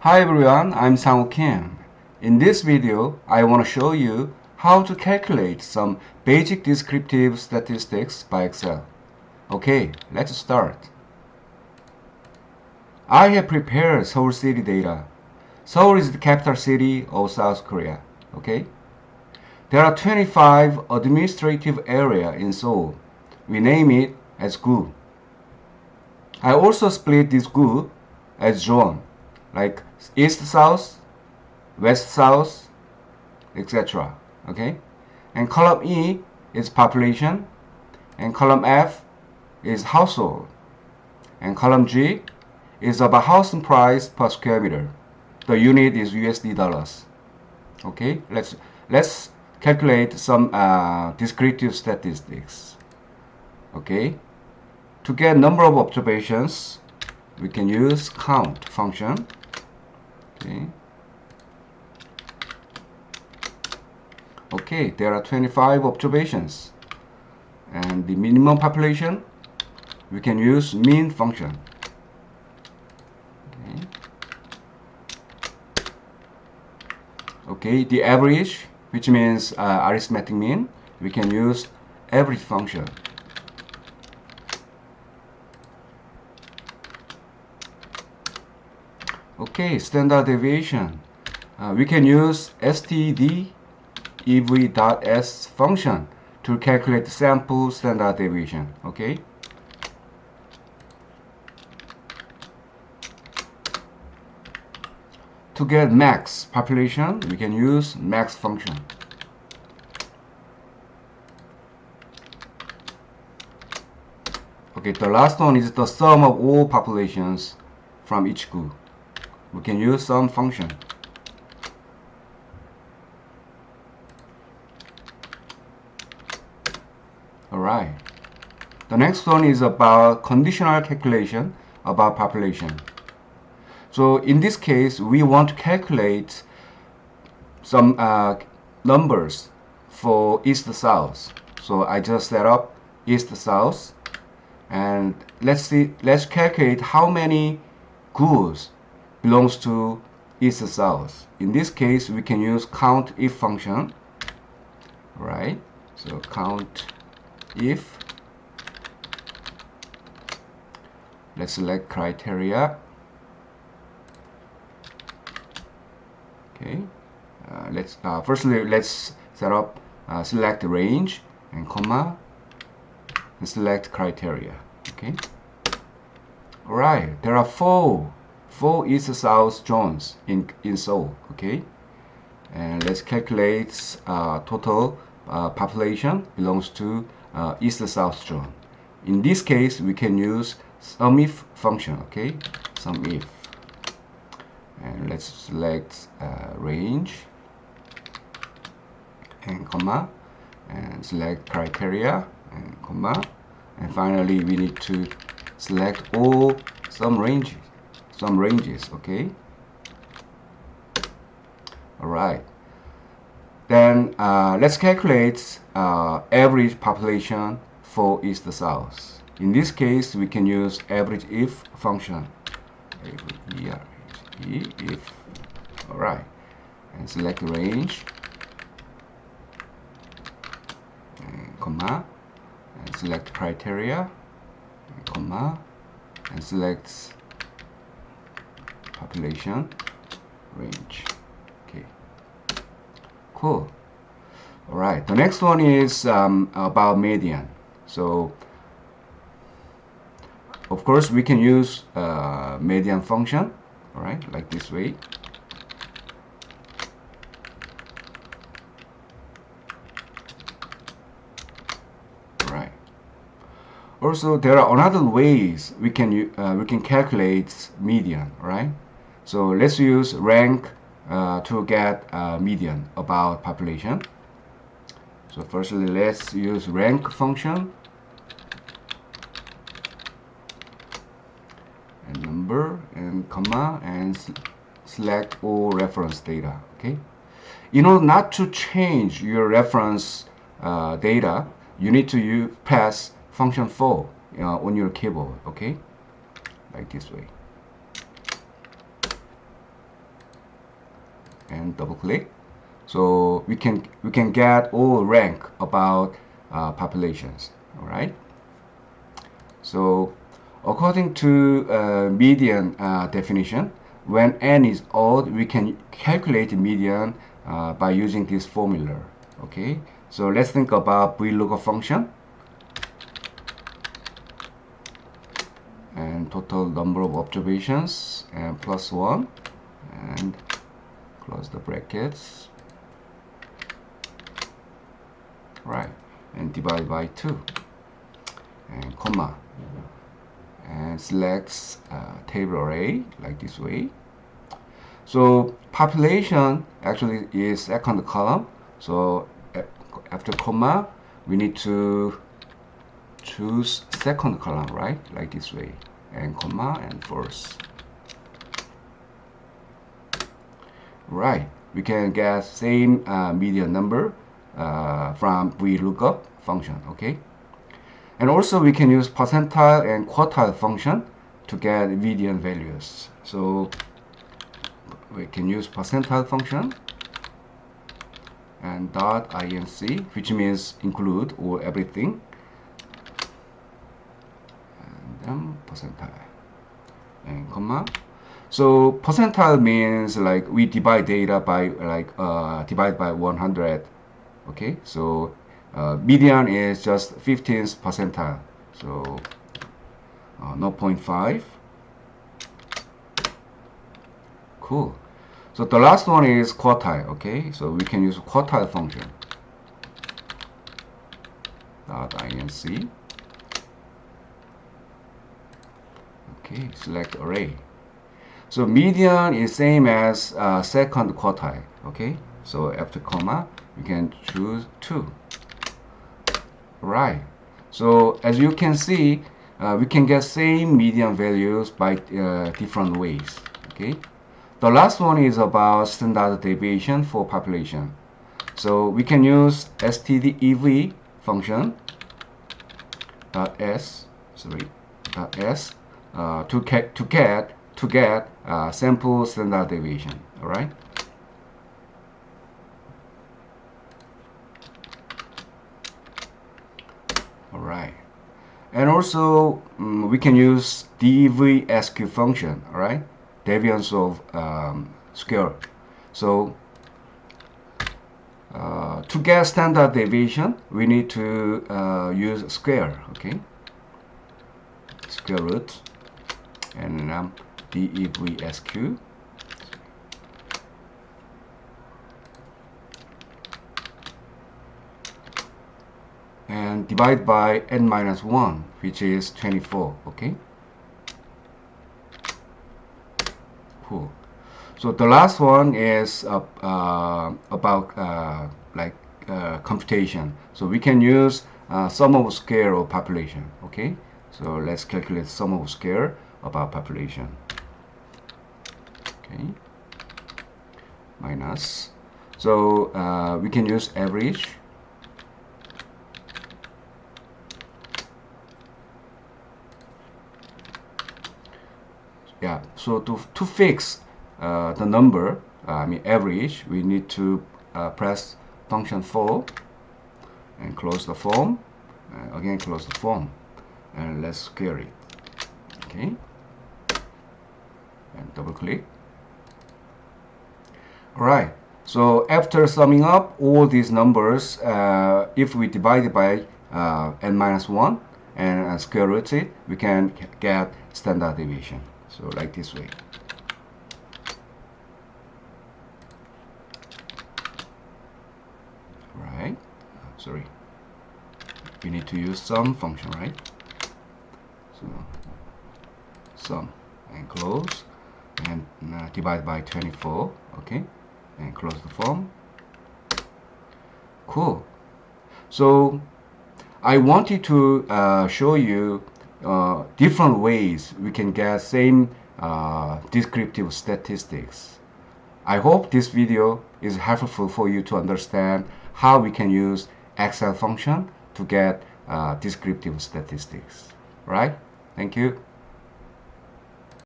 Hi everyone, I'm Sangwoo Kim. In this video, I want to show you how to calculate some basic descriptive statistics by Excel. Okay, let's start. I have prepared Seoul city data. Seoul is the capital city of South Korea. Okay? There are 25 administrative areas in Seoul. We name it as gu. I also split this gu as zone, like east-south, west-south, etc. Okay? And column E is population, and column F is household, and column G is about housing price per square meter. The unit is USD dollars. Okay? Let's calculate some descriptive statistics. Okay? To get number of observations, we can use count function. Okay. Okay, there are 25 observations. And the minimum population, we can use mean function. Okay. Okay, the average, which means arithmetic mean, we can use average function. Okay, standard deviation. We can use stdev.s function to calculate sample standard deviation. Okay. To get max population, we can use max function. Okay, the last one is the sum of all populations from each group. We can use sum function. Alright. The next one is about conditional calculation about population. So in this case, we want to calculate some numbers for east-south. So I just set up east-south, and let's calculate how many goods belongs to east-south. In this case, we can use count if function. Right? So count if. Let's select criteria. Okay. Firstly let's set up select range and comma and select criteria. Okay. All right. There are four east-south zones in Seoul. Okay. And let's calculate total population belongs to east-south zone. In this case, we can use sum if function. Okay, sum if, and let's select range and comma, and select criteria and comma, and finally we need to select all some ranges. Okay. All right. Then let's calculate average population for east-south. In this case, we can use average if function. If. All right. And select range, and comma, and select criteria, and comma, and select population range. Okay. Cool. All right. The next one is about median. So, of course, we can use median function. All right, like this way. All right. Also, there are other ways we can calculate median. Right. So let's use rank to get median about population. So firstly, let's use rank function and number and comma and select all reference data. Okay. In order not to change your reference data, you need to pass function 4 on your keyboard. Okay, like this way. and double click. So we can get all rank about populations. All right. So according to median definition, when n is odd, we can calculate the median by using this formula. Okay. So let's think about VLOOKUP function and total number of observations and plus 1 and close the brackets. Right, and divide by 2 and comma and select table array like this way. So population actually is second column, so after comma we need to choose second column, right, like this way, and comma and first. Right, we can get same median number from VLOOKUP function. Okay, and also we can use percentile and quartile function to get median values. So we can use percentile function and .inc, which means include or everything, and then percentile and comma. So percentile means like we divide data by divide by 100. Okay, so median is just 15th percentile, so 0.5. Cool. So the last one is quartile. Okay, so we can use quartile function .inc. Okay, select array. So median is same as second quartile. Okay, so after comma you can choose 2. Right. So as you can see, we can get same median values by different ways. Okay. The last one is about standard deviation for population. So we can use stdev function .s to get sample standard deviation. All right. All right. And also we can use deviation function. All right. Deviance of square. So to get standard deviation, we need to use square. Okay. Square root and deviation. And divide by n-1, which is 24. Okay. Cool. So the last one is about computation. So we can use sum of square of population. Okay. So let's calculate sum of square about population. Okay. Minus. So we can use average. Yeah, so to fix the number, average, we need to press function for and close the form, again close the form, and let's square it. Okay, and double click. Alright, so after summing up all these numbers, if we divide it by n-1 and square root it, we can get standard deviation. So like this way. Right. Sorry. You need to use sum function, right? So sum and close and divide by 24. Okay. And close the form. Cool. So I wanted to show you different ways we can get same descriptive statistics. I hope this video is helpful for you to understand how we can use Excel function to get descriptive statistics. Right? Thank you.